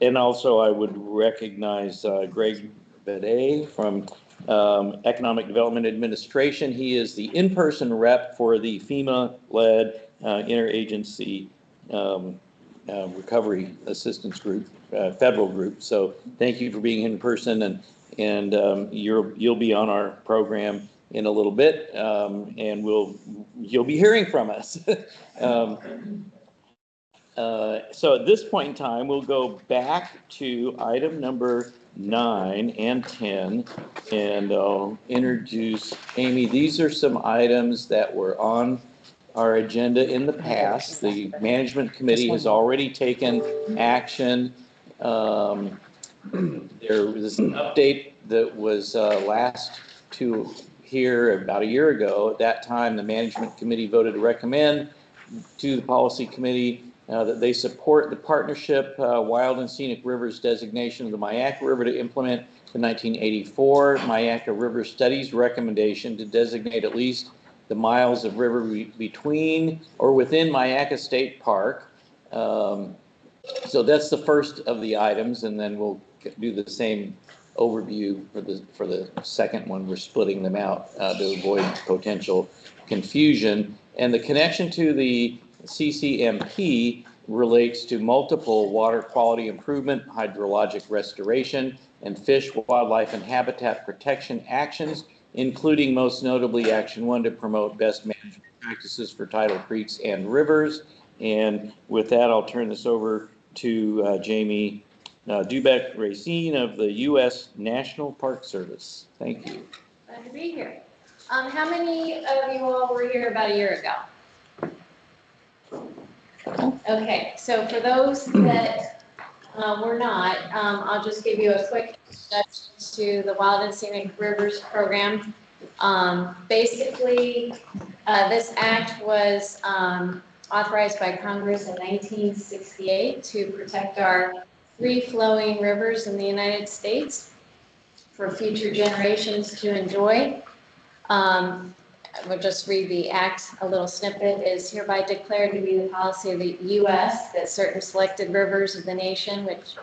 And also I would recognize Greg Bedet from Economic Development Administration. He is the in-person rep for the FEMA-led interagency recovery assistance group, federal group. So thank you for being in person, and you'll be on our program in a little bit, and you'll be hearing from us. So at this point in time, we'll go back to item number 9 and 10, and I'll introduce Amy. These are some items that were on our agenda in the past. The management committee has already taken action. There was an update that was last to here about a year ago. At that time, the management committee voted to recommend to the policy committee that they support the partnership Wild and Scenic Rivers designation of the Myakka River to implement the 1984 Myakka River Studies recommendation to designate at least the miles of river between or within Myakka State Park. So that's the first of the items, and then we'll do the same overview for the second one. We're splitting them out to avoid potential confusion. And the connection to the CCMP relates to multiple water quality improvement, hydrologic restoration, and fish, wildlife, and habitat protection actions, including most notably Action 1 to promote best management practices for tidal creeks and rivers. And with that, I'll turn this over to Jamie Doubek-Racine of the U.S. National Park Service. Thank you. Glad to be here. How many of you all were here about a year ago? Okay, so for those that were not, I'll just give you a quick introduction to the Wild and Scenic Rivers program. Basically, this act was authorized by Congress in 1968 to protect our free-flowing rivers in the United States for future generations to enjoy. We'll just read the act, a little snippet. Is hereby declared to be the policy of the U.S. that certain selected rivers of the nation, which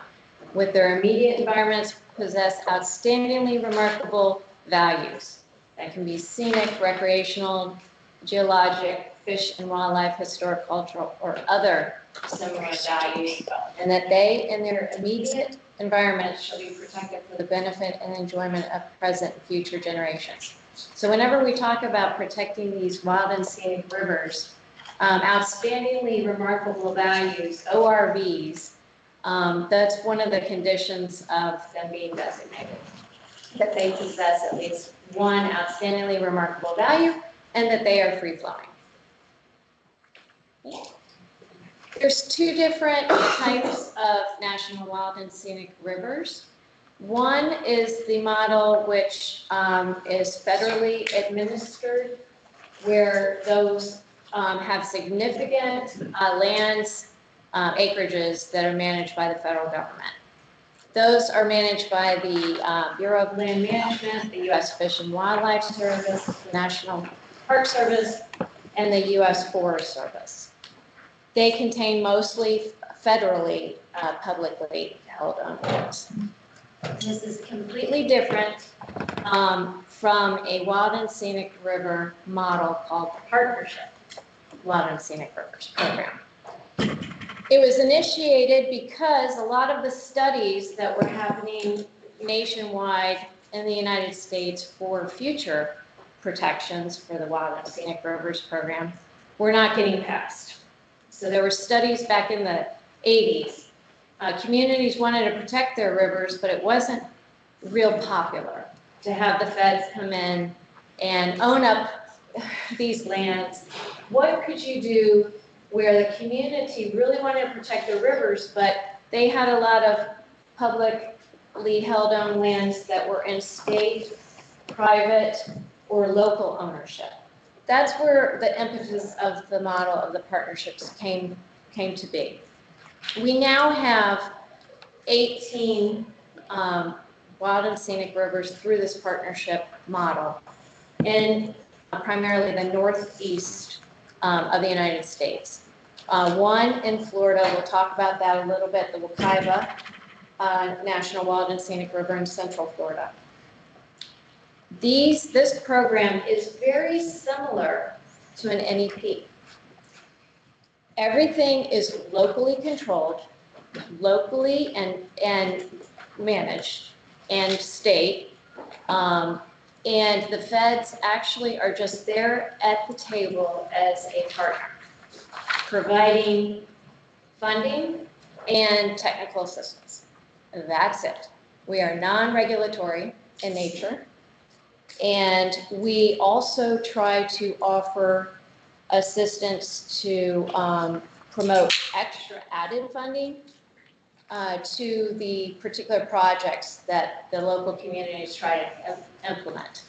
with their immediate environments possess outstandingly remarkable values that can be scenic, recreational, geologic, fish and wildlife, historic, cultural, or other similar values, and that they and their immediate environment shall be protected for the benefit and enjoyment of present and future generations. So whenever we talk about protecting these wild and scenic rivers, outstandingly remarkable values, ORVs, that's one of the conditions of them being designated, that they possess at least one outstandingly remarkable value and that they are free-flowing. There's two different types of national wild and scenic rivers. One is the model which is federally administered, where those have significant lands, acreages that are managed by the federal government. Those are managed by the Bureau of Land Management, the U.S. Fish and Wildlife Service, the National Park Service, and the U.S. Forest Service. They contain mostly federally publicly held lands. This is completely different from a Wild and Scenic River model called the Partnership Wild and Scenic Rivers Program. It was initiated because a lot of the studies that were happening nationwide in the United States for future protections for the Wild and Scenic Rivers Program were not getting passed. So there were studies back in the 80s. Communities wanted to protect their rivers, but it wasn't real popular to have the feds come in and own up these lands. What could you do where the community really wanted to protect their rivers, but they had a lot of publicly held owned lands that were in state, private, or local ownership? That's where the impetus of the model of the partnerships came to be. We now have 18 wild and scenic rivers through this partnership model in primarily the northeast of the United States. One in Florida, we'll talk about that a little bit, the Wekiva National Wild and Scenic River in Central Florida. This program is very similar to an NEP. Everything is locally controlled, locally and managed, and state. And the feds actually are just there at the table as a partner, providing funding and technical assistance. That's it. We are non-regulatory in nature. And we also try to offer assistance to promote extra added funding to the particular projects that the local communities try to implement.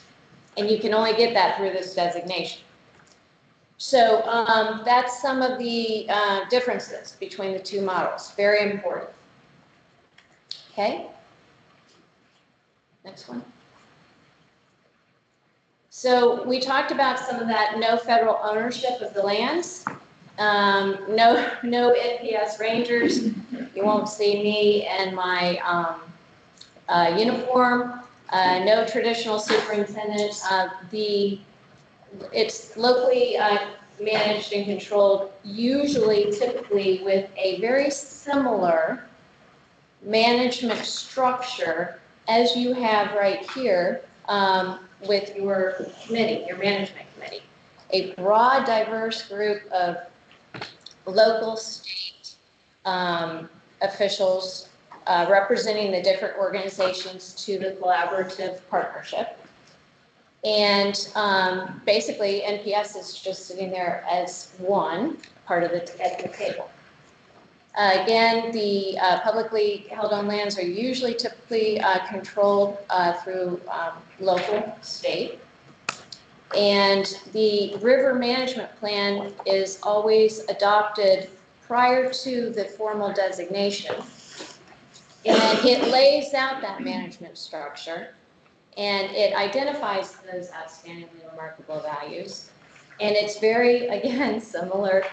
And you can only get that through this designation. So that's some of the differences between the two models. Very important. Okay. Next one. So we talked about some of that no federal ownership of the lands, no NPS rangers. You won't see me in my uniform. No traditional superintendent. It's locally managed and controlled, usually, typically with a very similar management structure as you have right here. With your committee, your management committee, a broad, diverse group of local, state officials representing the different organizations to the collaborative partnership. And basically, NPS is just sitting there as one part of at the table. Again, the publicly held on lands are usually typically controlled through local, state. And the river management plan is always adopted prior to the formal designation. And it lays out that management structure, and it identifies those outstandingly remarkable values. And it's very, again, similar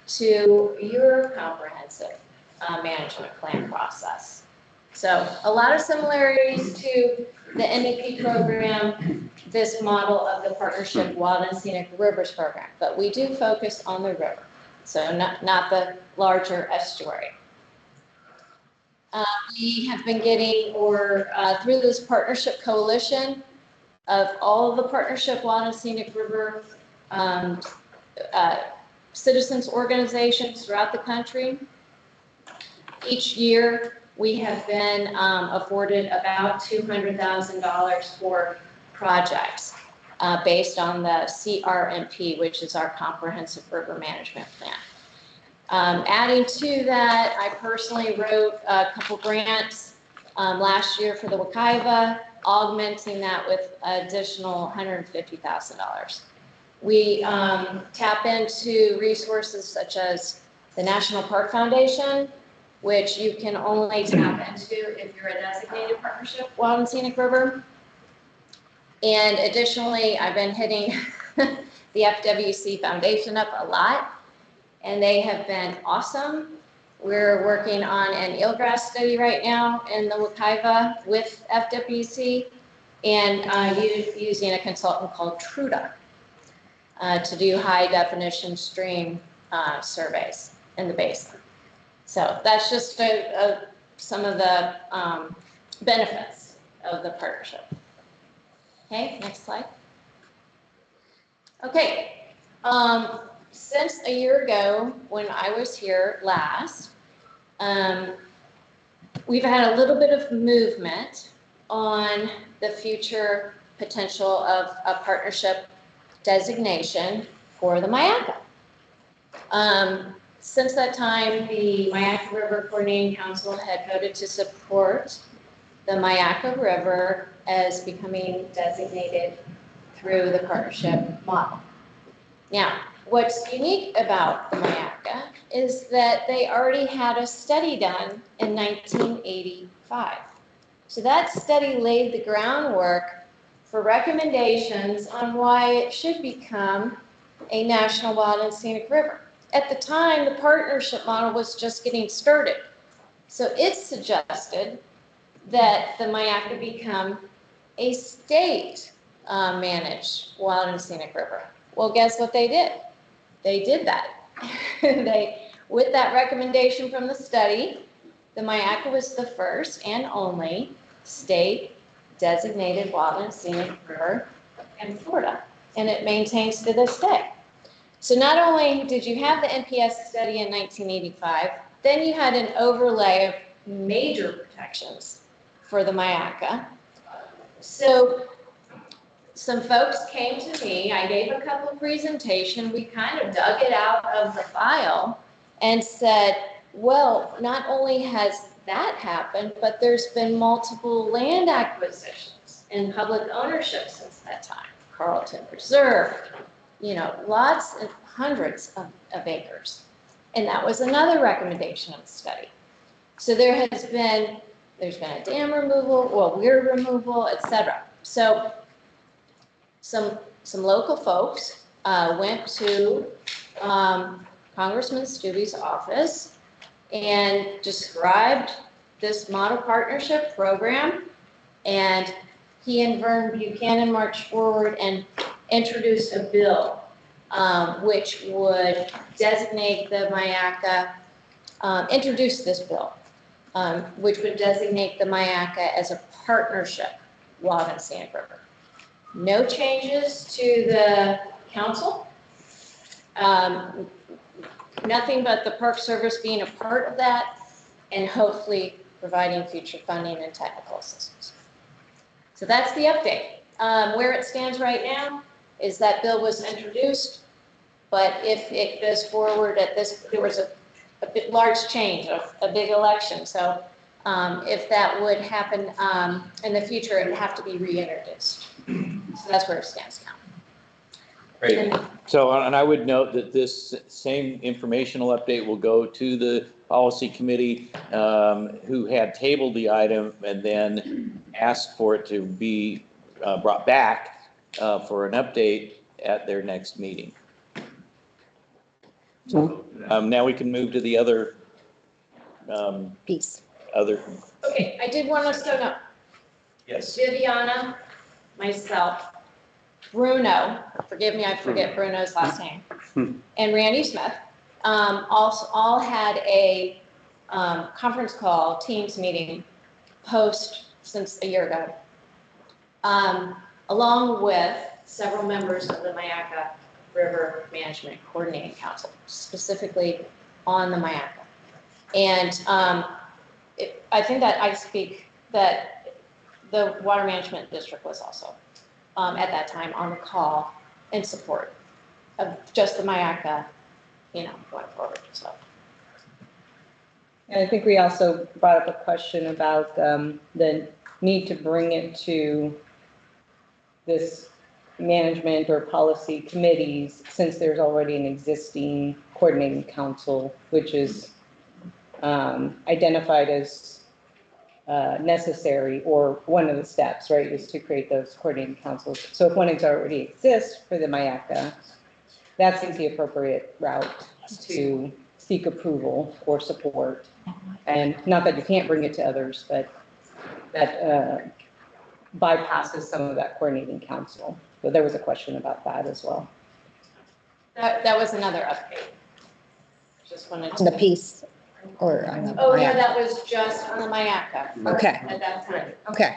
to your comprehensive management plan process. So a lot of similarities to the NEP program, this model of the Partnership Wild and Scenic Rivers program, but we do focus on the river, so not the larger estuary. We have been getting, through this partnership coalition of all of the Partnership Wild and Scenic River citizens organizations throughout the country. Each year, we have been afforded about $200,000 for projects based on the CRMP, which is our Comprehensive River Management Plan. Adding to that, I personally wrote a couple grants last year for the Wekiva, augmenting that with additional $150,000. We tap into resources such as the National Park Foundation, which you can only tap into if you're a designated partnership Wild and Scenic River. And additionally, I've been hitting the FWC Foundation up a lot, and they have been awesome. We're working on an eelgrass study right now in the Wekiva with FWC, and using a consultant called Truda to do high definition stream surveys in the basin. So that's just some of the benefits of the partnership. Okay, next slide. Okay, since a year ago when I was here last, we've had a little bit of movement on the future potential of a partnership designation for the Myakka. Since that time, the Myakka River Coordinating Council had voted to support the Myakka River as becoming designated through the partnership model. Now, what's unique about the Myakka is that they already had a study done in 1985. So that study laid the groundwork for recommendations on why it should become a national wild and scenic river. At the time, the partnership model was just getting started. So it suggested that the Myakka become a state managed wild and scenic river. Well, guess what they did? They did that. With that recommendation from the study, the Myakka was the first and only state designated wild and scenic river in Florida, and it maintains to this day. So not only did you have the NPS study in 1985, then you had an overlay of major protections for the Myakka. So some folks came to me, I gave a couple of presentations, we kind of dug it out of the file and said, well, not only has that happened, but there's been multiple land acquisitions and public ownership since that time. Carlton Preserve, lots and hundreds of acres. And that was another recommendation of the study. So there's been a dam removal, weir removal, et cetera. So some local folks went to Congressman Stubbe's office and described this model partnership program, and he and Vern Buchanan marched forward and introduced a bill which would designate the Myakka, introduce this bill, which would designate the Myakka as a partnership wild and scenic river. No changes to the council. Nothing but the Park Service being a part of that and hopefully providing future funding and technical assistance. So that's the update. Where it stands right now is that bill was introduced, but if it goes forward there was a bit large change, a big election. So if that would happen in the future, it would have to be reintroduced. So that's where it stands now. Great. So, and I would note that this same informational update will go to the policy committee who had tabled the item and then asked for it to be brought back for an update at their next meeting. So now we can move to the other piece. Okay, I did want us to know. Yes. Viviana, myself, Bruno, forgive me, I forget Bruno's last name, and Randy Smith, also all had a conference call, Teams meeting, since a year ago, along with several members of the Myakka River Management Coordinating Council, specifically on the Myakka. And I think that I speak that the Water Management District was also at that time on the call in support of just the Myakka, going forward. So. And I think we also brought up a question about the need to bring it to this management or policy committees, since there's already an existing coordinating council, which is identified as necessary, or one of the steps, right, is to create those coordinating councils. So if one already exists for the Myakka, that seems the appropriate route to seek approval or support. And not that you can't bring it to others, but that bypasses some of that coordinating council. So there was a question about that as well. That was another update. Just wanted to. The piece, or on the Oh, no, Myakka. that was just on the Myakka. Okay. At that time. Okay,